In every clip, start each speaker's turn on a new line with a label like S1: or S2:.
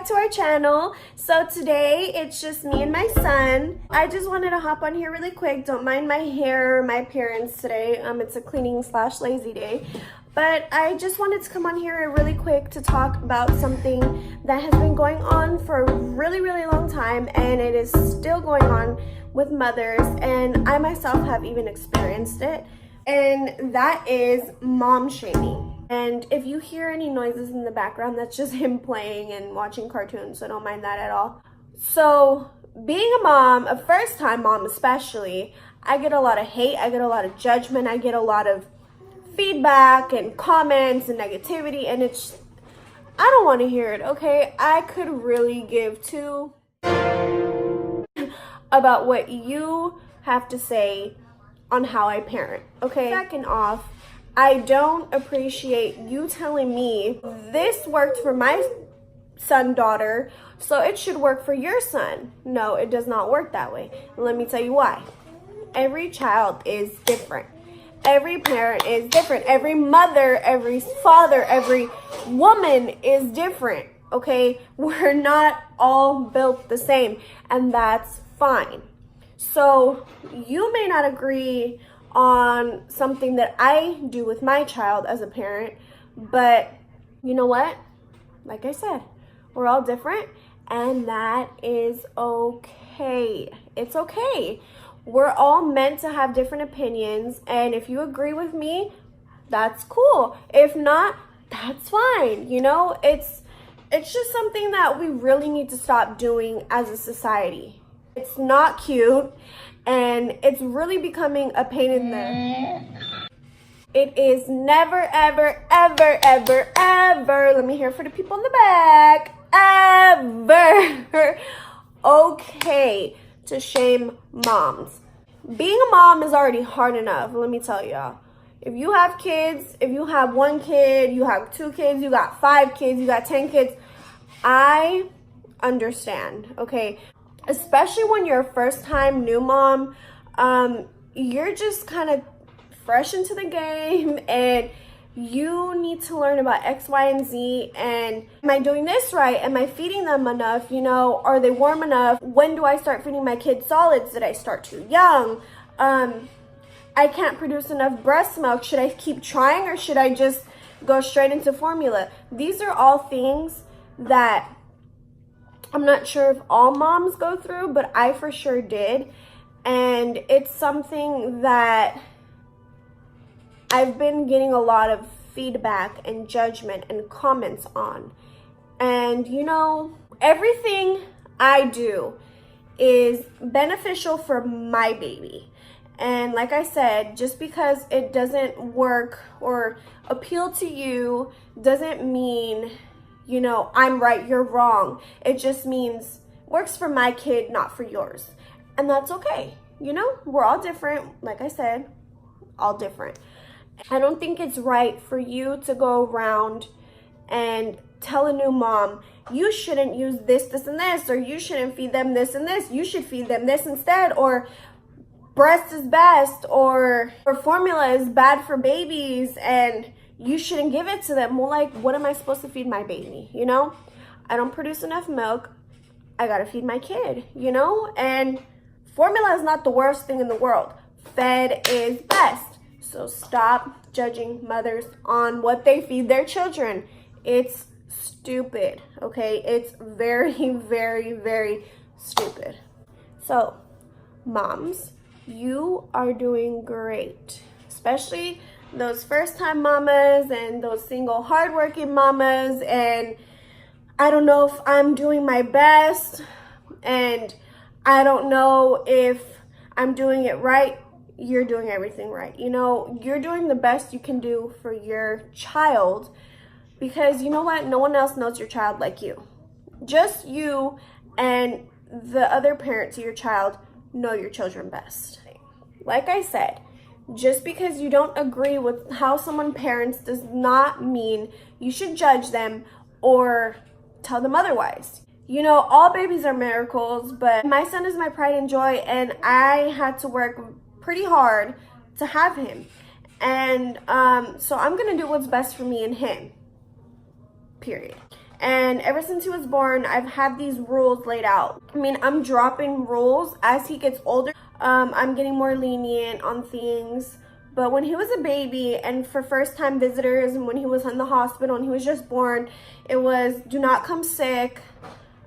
S1: back to our channel. So today it's just me and my son. I just wanted to hop on here really quick. Don't mind my hair or my appearance today. It's a cleaning / lazy day. But I just wanted to come on here really quick to talk about something that has been going on for a really long time, and it is still going on with mothers, and I myself have even experienced it, and that is mom shaming. And if you hear any noises in the background, that's just him playing and watching cartoons, so don't mind that at all. So being a mom, a first-time mom especially, I get a lot of hate, I get a lot of judgment, I get a lot of feedback and comments and negativity, and it's, I don't want to hear it, okay? I could really give two about what you have to say on how I parent, okay? Second off, I don't appreciate you telling me this worked for my son, daughter, so it should work for your son. No, it does not work that way. And let me tell you why. Every child is different. Every parent is different. Every mother, every father, every woman is different, okay? We're not all built the same, and that's fine. So you may not agree on something that I do with my child as a parent, but you know what? Like I said, we're all different, and that is okay. It's okay. We're all meant to have different opinions, and if you agree with me, that's cool. If not, that's fine. You know, it's just something that we really need to stop doing as a society. It's not cute, and it's really becoming a pain in the... It is never, ever, ever, ever, ever, let me hear for the people in the back, ever okay to shame moms. Being a mom is already hard enough, let me tell y'all. If you have kids, if you have 1 kid, you have 2 kids, you got 5 kids, you got 10 kids, I understand, okay? Especially when you're a first-time new mom, you're just kind of fresh into the game, and you need to learn about X, Y, and Z, and am I doing this right? Am I feeding them enough? You know, are they warm enough? When do I start feeding my kids solids? Did I start too young? I can't produce enough breast milk. Should I keep trying, or should I just go straight into formula? These are all things that I'm not sure if all moms go through, but I for sure did. And it's something that I've been getting a lot of feedback and judgment and comments on. And you know, everything I do is beneficial for my baby. And like I said, just because it doesn't work or appeal to you doesn't mean, you know, I'm right, you're wrong. It just means works for my kid, not for yours. And that's okay. You know, we're all different. Like I said, all different. I don't think it's right for you to go around and tell a new mom, you shouldn't use this, this, and this, or you shouldn't feed them this and this. You should feed them this instead, or breast is best, or formula is bad for babies, and you shouldn't give it to them. Well, like, what am I supposed to feed my baby, you know? I don't produce enough milk. I gotta feed my kid, you know? And formula is not the worst thing in the world. Fed is best. So stop judging mothers on what they feed their children. It's stupid, okay? It's very, very stupid. So, moms, you are doing great, especially those first-time mamas and those single hardworking mamas. And I don't know if I'm doing my best, and I don't know if I'm doing it right. You're doing everything right. You know, you're doing the best you can do for your child, because you know what? No one else knows your child like you. Just you and the other parent to your child know your children best. Like I said, just because you don't agree with how someone parents does not mean you should judge them or tell them otherwise. You know, all babies are miracles, but my son is my pride and joy, and I had to work pretty hard to have him. And so I'm gonna do what's best for me and him, period. And ever since he was born, I've had these rules laid out. I mean, I'm dropping rules as he gets older. I'm getting more lenient on things. But when he was a baby and for first time visitors and when he was in the hospital and he was just born, it was do not come sick.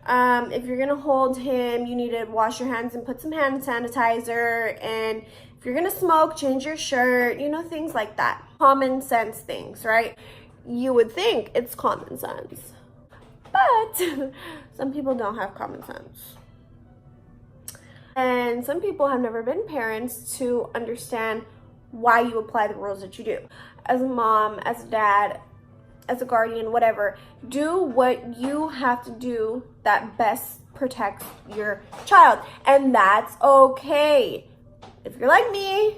S1: If you're gonna hold him, you need to wash your hands and put some hand sanitizer. And if you're gonna smoke, change your shirt, you know, things like that. Common sense things, right? You would think it's common sense. But some people don't have common sense. And some people have never been parents to understand why you apply the rules that you do. As a mom, as a dad, as a guardian, whatever, do what you have to do that best protects your child. And that's okay. If you're like me,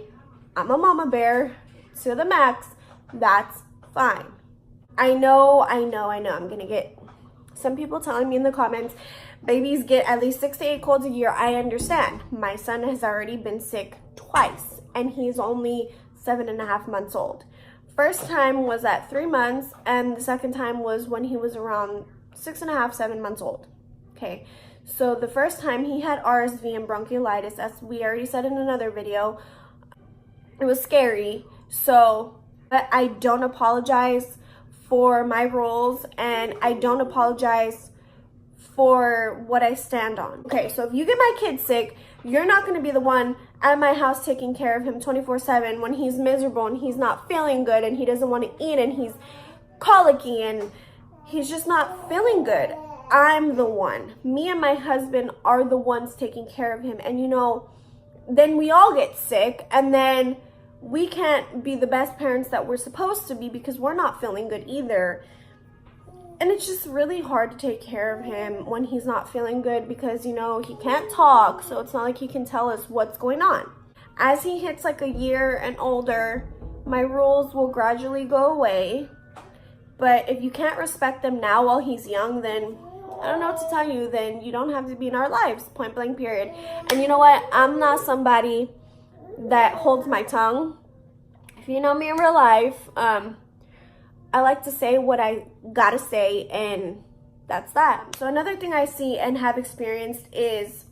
S1: I'm a mama bear to the max, that's fine. I know, I'm gonna get some people telling me in the comments, babies get at least 6 to 8 colds a year. I understand. My son has already been sick twice and he's only 7.5 months old. First time was at 3 months and the second time was when he was around 6.5, 7 months old. Okay, so the first time he had RSV and bronchiolitis, as we already said in another video. It was scary. So, but I don't apologize for my rules and I don't apologize for what I stand on. Okay, so if you get my kid sick, you're not going to be the one at my house taking care of him 24/7 when he's miserable and he's not feeling good and he doesn't want to eat and he's colicky and he's just not feeling good. I'm the one. Me and my husband are the ones taking care of him. And you know, then we all get sick and then we can't be the best parents that we're supposed to be because we're not feeling good either. And it's just really hard to take care of him when he's not feeling good because, you know, he can't talk. So it's not like he can tell us what's going on. As he hits like a year and older, my rules will gradually go away. But if you can't respect them now while he's young, then I don't know what to tell you. Then you don't have to be in our lives, point blank period. And you know what? I'm not somebody that holds my tongue. If you know me in real life, I like to say what I gotta say, and that's that. So another thing I see and have experienced is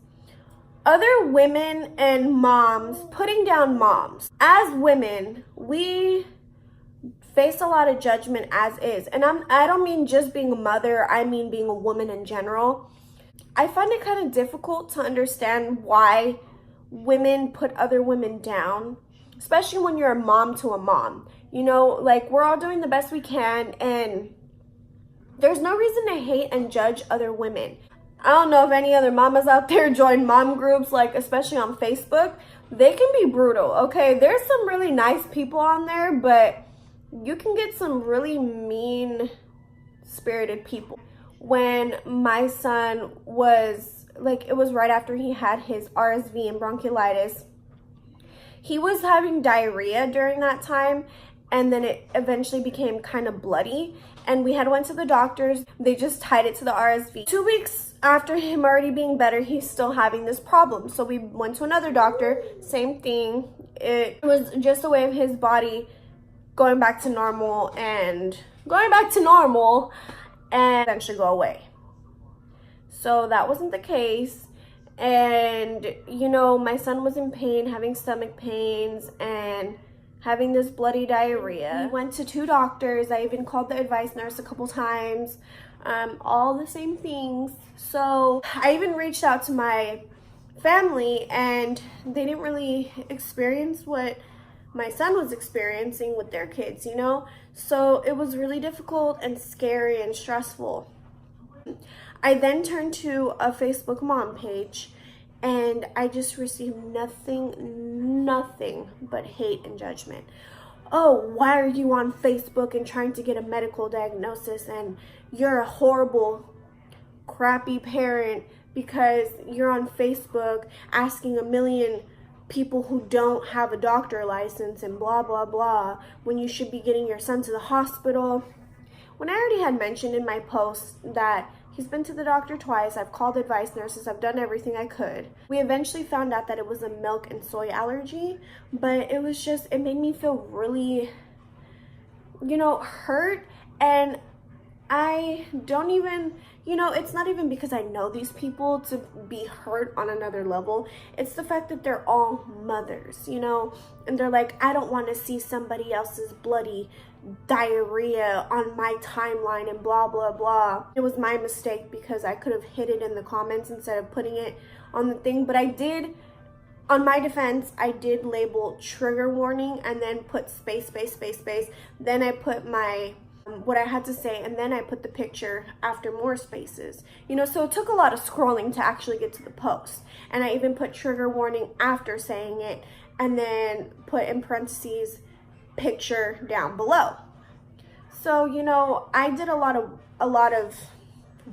S1: other women and moms putting down moms. As women, we face a lot of judgment as is. And I don't mean just being a mother, I mean being a woman in general. I find it kind of difficult to understand why women put other women down, especially when you're a mom to a mom. You know, like, we're all doing the best we can and there's no reason to hate and judge other women. I don't know if any other mamas out there join mom groups, like especially on Facebook. They can be brutal, okay? There's some really nice people on there, but you can get some really mean-spirited people. When my son was, like, it was right after he had his RSV and bronchiolitis, he was having diarrhea during that time, and then it eventually became kind of bloody, and we had went to the doctors. They just tied it to the RSV. 2 weeks after him already being better, he's still having this problem. So we went to another doctor, same thing. It was just a way of his body going back to normal and eventually go away. So that wasn't the case. And, you know, my son was in pain, having stomach pains and having this bloody diarrhea. We went to 2 doctors. I even called the advice nurse a couple times. All the same things. So I even reached out to my family and they didn't really experience what my son was experiencing with their kids, you know? So it was really difficult and scary and stressful. I then turned to a Facebook mom page and I just received nothing but hate and judgment. Oh, why are you on Facebook and trying to get a medical diagnosis, and you're a horrible, crappy parent because you're on Facebook asking a million people who don't have a doctor license and blah, blah, blah, when you should be getting your son to the hospital. When I already had mentioned in my post that he's been to the doctor twice, I've called advice nurses, I've done everything I could. We eventually found out that it was a milk and soy allergy, but it was just, it made me feel really, you know, hurt. And I don't even, you know, it's not even because I know these people to be hurt on another level. It's the fact that they're all mothers, you know, and they're like, I don't want to see somebody else's bloody diarrhea on my timeline and blah, blah, blah. It was my mistake because I could have hid it in the comments instead of putting it on the thing. But I did, on my defense, I did label trigger warning and then put space, space, space, space. Then I put my what I had to say, and then I put the picture after more spaces, you know, so it took a lot of scrolling to actually get to the post. And I even put trigger warning after saying it, and then put in parentheses picture down below. So, you know, I did a lot of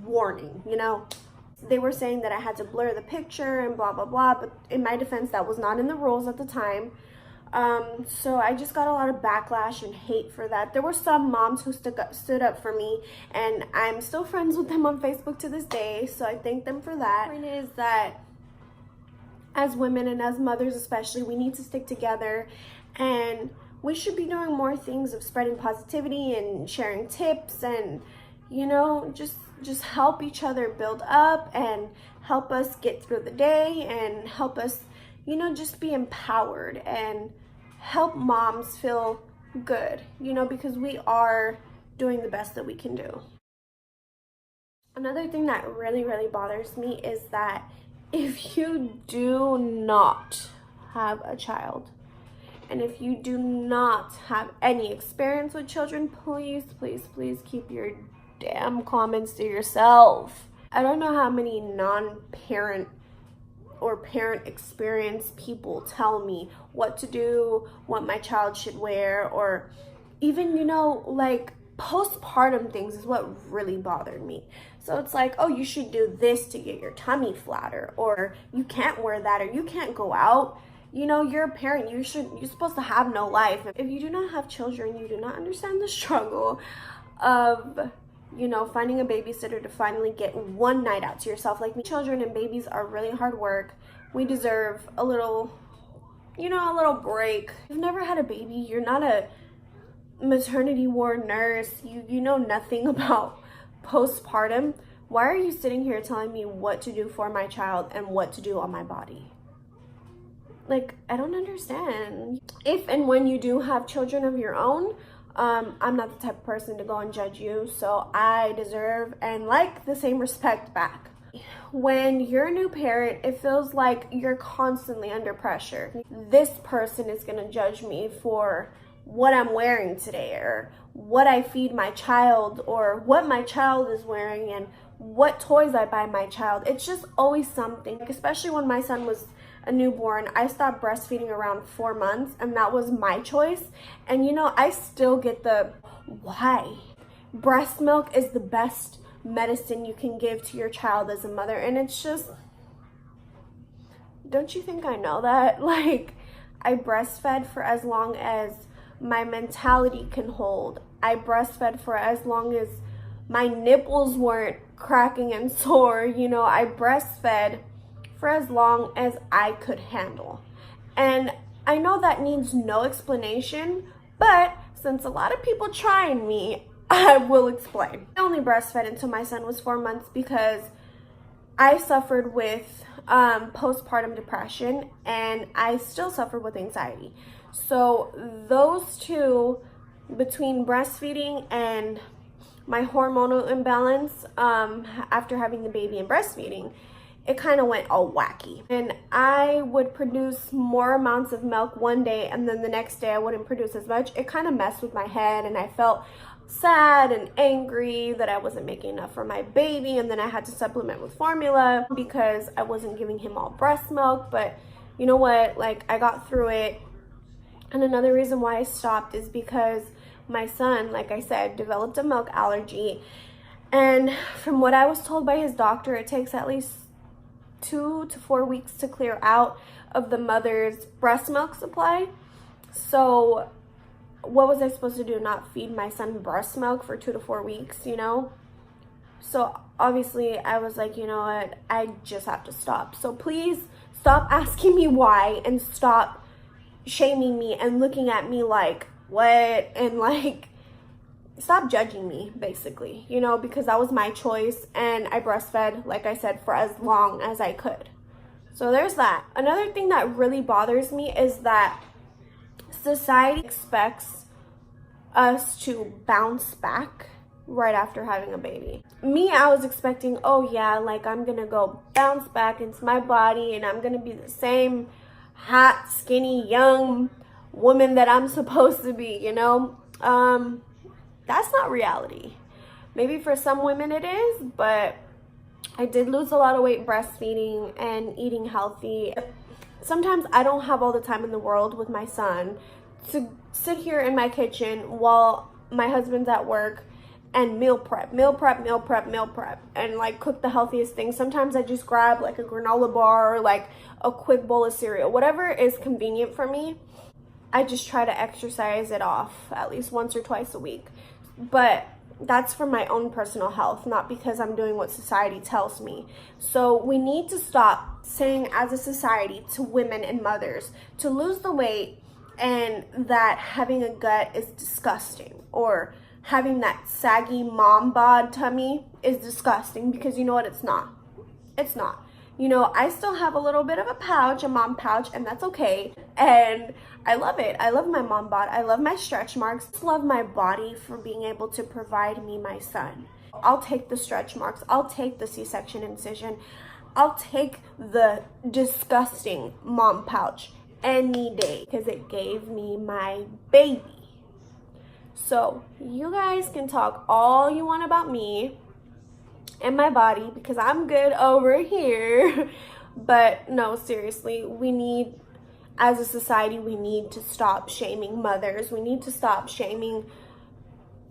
S1: warning, you know. They were saying that I had to blur the picture and blah blah blah, but in my defense, that was not in the rules at the time. So I just got a lot of backlash and hate for that. There were some moms who stood up for me, and I'm still friends with them on Facebook to this day, so I thank them for that. The point is that as women and as mothers especially, we need to stick together, and we should be doing more things of spreading positivity and sharing tips, and, you know, just help each other build up and help us get through the day and help us, you know, just be empowered and help moms feel good, you know, because we are doing the best that we can do. Another thing that really, really bothers me is that if you do not have a child, and if you do not have any experience with children, please, please, please keep your damn comments to yourself. I don't know how many non-parent or parent experience people tell me what to do, what my child should wear, or even, you know, like postpartum things is what really bothered me. So it's like, oh, you should do this to get your tummy flatter, or you can't wear that, or you can't go out. You know, you're a parent, you're supposed to have no life. If you do not have children, you do not understand the struggle of, you know, finding a babysitter to finally get one night out to yourself. Like, children and babies are really hard work. We deserve a little, you know, a little break. If you've never had a baby, you're not a maternity ward nurse, you know nothing about postpartum. Why are you sitting here telling me what to do for my child and what to do on my body? Like, I don't understand. If and when you do have children of your own, I'm not the type of person to go and judge you, so I deserve and like the same respect back. When you're a new parent, it feels like you're constantly under pressure. This person is gonna judge me for what I'm wearing today, or what I feed my child, or what my child is wearing, and what toys I buy my child. It's just always something. Like, especially when my son was a newborn, I stopped breastfeeding around 4 months, and that was my choice. And you know, I still get the why. Breast milk is the best medicine you can give to your child as a mother, and it's just, don't you think I know that? Like, I breastfed for as long as my mentality can hold. I breastfed for as long as my nipples weren't cracking and sore. You know, I breastfed for as long as I could handle. And I know that needs no explanation, but since a lot of people trying me, I will explain. I only breastfed until my son was 4 months because I suffered with postpartum depression, and I still suffered with anxiety. So those two, between breastfeeding and my hormonal imbalance after having the baby and breastfeeding, it kind of went all wacky. And I would produce more amounts of milk one day, and then the next day I wouldn't produce as much. It kind of messed with my head, and I felt sad and angry that I wasn't making enough for my baby, and then I had to supplement with formula because I wasn't giving him all breast milk. But you know what, like, I got through it. And another reason why I stopped is because my son, like I said, developed a milk allergy, and from what I was told by his doctor, it takes at least 2 to 4 weeks to clear out of the mother's breast milk supply. So what was I supposed to do? Not feed my son breast milk for 2 to 4 weeks, you know? So obviously I was like, you know what, I just have to stop. So please stop asking me why, and stop shaming me and looking at me like, what? And like, stop judging me, basically, you know, because that was my choice, and I breastfed, like I said, for as long as I could. So there's that. Another thing that really bothers me is that society expects us to bounce back right after having a baby. Me, I was expecting, oh yeah, like I'm gonna go bounce back into my body and I'm gonna be the same hot, skinny, young woman that I'm supposed to be, you know? That's not reality. Maybe for some women it is, but I did lose a lot of weight breastfeeding and eating healthy. Sometimes I don't have all the time in the world with my son to sit here in my kitchen while my husband's at work and meal prep, and like cook the healthiest things. Sometimes I just grab like a granola bar or like a quick bowl of cereal, whatever is convenient for me. I just try to exercise it off at least once or twice a week. But that's for my own personal health, not because I'm doing what society tells me. So we need to stop saying as a society to women and mothers to lose the weight and that having a gut is disgusting, or having that saggy mom bod tummy is disgusting, because you know what, it's not. It's not. You know, I still have a little bit of a pouch, a mom pouch, and that's okay. And I love it. I love my mom bod. I love my stretch marks. I love my body for being able to provide me my son. I'll take the stretch marks. I'll take the C-section incision. I'll take the disgusting mom pouch any day because it gave me my baby. So you guys can talk all you want about me and my body because I'm good over here. But no, seriously, we need, as a society, we need to stop shaming mothers. We need to stop shaming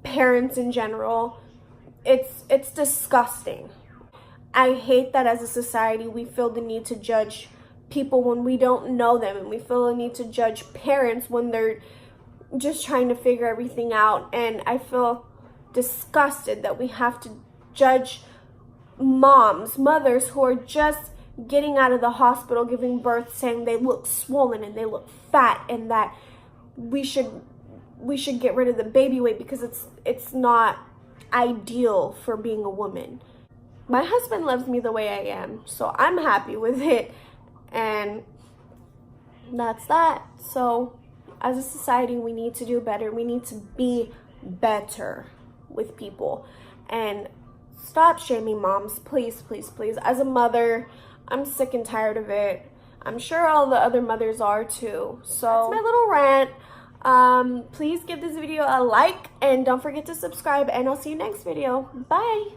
S1: parents in general. It's disgusting. I hate that as a society we feel the need to judge people when we don't know them, and we feel the need to judge parents when they're just trying to figure everything out. And I feel disgusted that we have to judge mothers who are just getting out of the hospital giving birth, saying they look swollen and they look fat, and that we should get rid of the baby weight because it's not ideal for being a woman. My husband loves me the way I am, so I'm happy with it, and that's that. So as a society, we need to do better. We need to be better with people and stop shaming moms, please, please, please. As a mother, I'm sick and tired of it. I'm sure all the other mothers are too. So that's my little rant. Please give this video a like and don't forget to subscribe, and I'll see you next video. Bye.